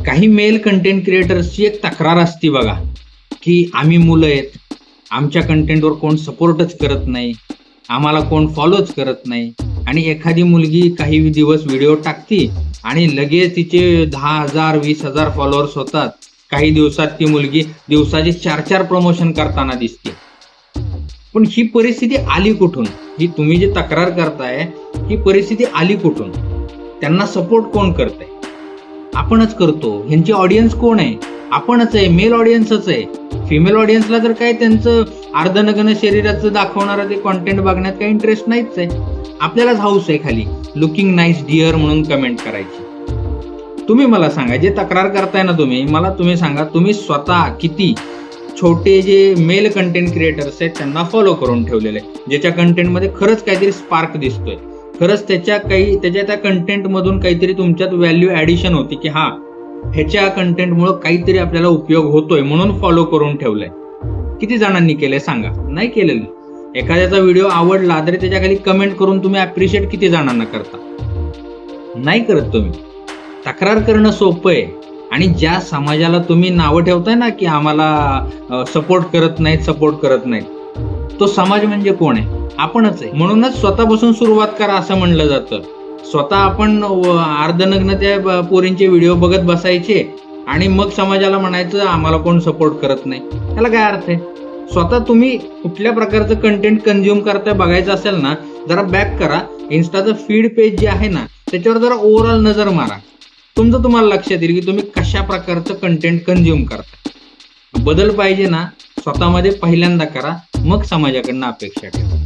काही mail content क्रिएटर्सची एक तक्रार असते बघा, की आम्ही मुलं आहेत, आमच्या कंटेंटवर कोण सपोर्टच करत नाही, आम्हाला कोण फॉलोच करत नाही. आणि एखादी मुलगी काही दिवस व्हिडिओ टाकते आणि लगेच तिचे 10,000 20,000 फॉलोअर्स होतात. काही दिवसात ती मुलगी दिवसाचे 4-4 प्रमोशन करताना दिसते. पण ही परिस्थिती आली कुठून? ही तुम्ही जी तक्रार करताय ही परिस्थिती आली कुठून? त्यांना सपोर्ट कोण करतंय? आपणच करतो. ह्यांची ऑडियन्स कोण आहे? आपणच आहे. मेल ऑडियन्सच आहे. फिमेल ऑडियन्सला तर काय त्यांचं अर्धनग्न शरीराचं दाखवणारं ते कॉन्टेंट बघण्यात काही इंटरेस्ट नाहीच आहे. आपल्यालाच हाऊस आहे खाली लुकिंग नाईस डिअर म्हणून कमेंट करायची. तुम्ही मला सांगा, जे तक्रार करताय ना तुम्ही सांगा, तुम्ही स्वतः किती छोटे जे मेल कंटेंट क्रिएटर्स आहेत त्यांना फॉलो करून ठेवलेले आहे, ज्याच्या कंटेंटमध्ये खरंच काहीतरी स्पार्क दिसतोय, खरंच त्याच्या त्या कंटेंट मधून काहीतरी तुमच्यात व्हॅल्यू ऍडिशन होती, की हा ह्याच्या कंटेंटमुळे काहीतरी आपल्याला उपयोग होतोय म्हणून फॉलो करून ठेवलंय. किती जणांनी केलंय सांगा? नाही केलेलं. एखाद्याचा व्हिडिओ आवडला तरी त्याच्या खाली कमेंट करून तुम्ही अप्रिशिएट किती जणांना करता? नाही करत तुम्ही. तक्रार करणं सोपं आहे. आणि ज्या समाजाला तुम्ही नावं ठेवताय ना, की आम्हाला सपोर्ट करत नाहीत, तो समाज म्हणजे कोण आहे? आपणच आहे. म्हणूनच स्वतःपासून सुरुवात करा असं म्हणलं जातं. स्वतः आपण अर्धनग्न त्या पोरींचे व्हिडिओ बघत बसायचे आणि मग समाजाला म्हणायचं आम्हाला कोण सपोर्ट करत नाही. त्याला काय अर्थ आहे? स्वतः तुम्ही कुठल्या प्रकारचं कंटेंट कन्झ्युम करताय बघायचं असेल ना, जरा बॅक करा. इन्स्टाचं फीड पेज जे आहे ना त्याच्यावर जरा ओव्हरऑल नजर मारा. तुम्हाला लक्षात येईल की तुम्ही कशा प्रकारचं कंटेंट कन्झ्युम करता. बदल पाहिजे ना, स्वतःमध्ये पहिल्यांदा करा, मग समाजाकडनं अपेक्षा करा.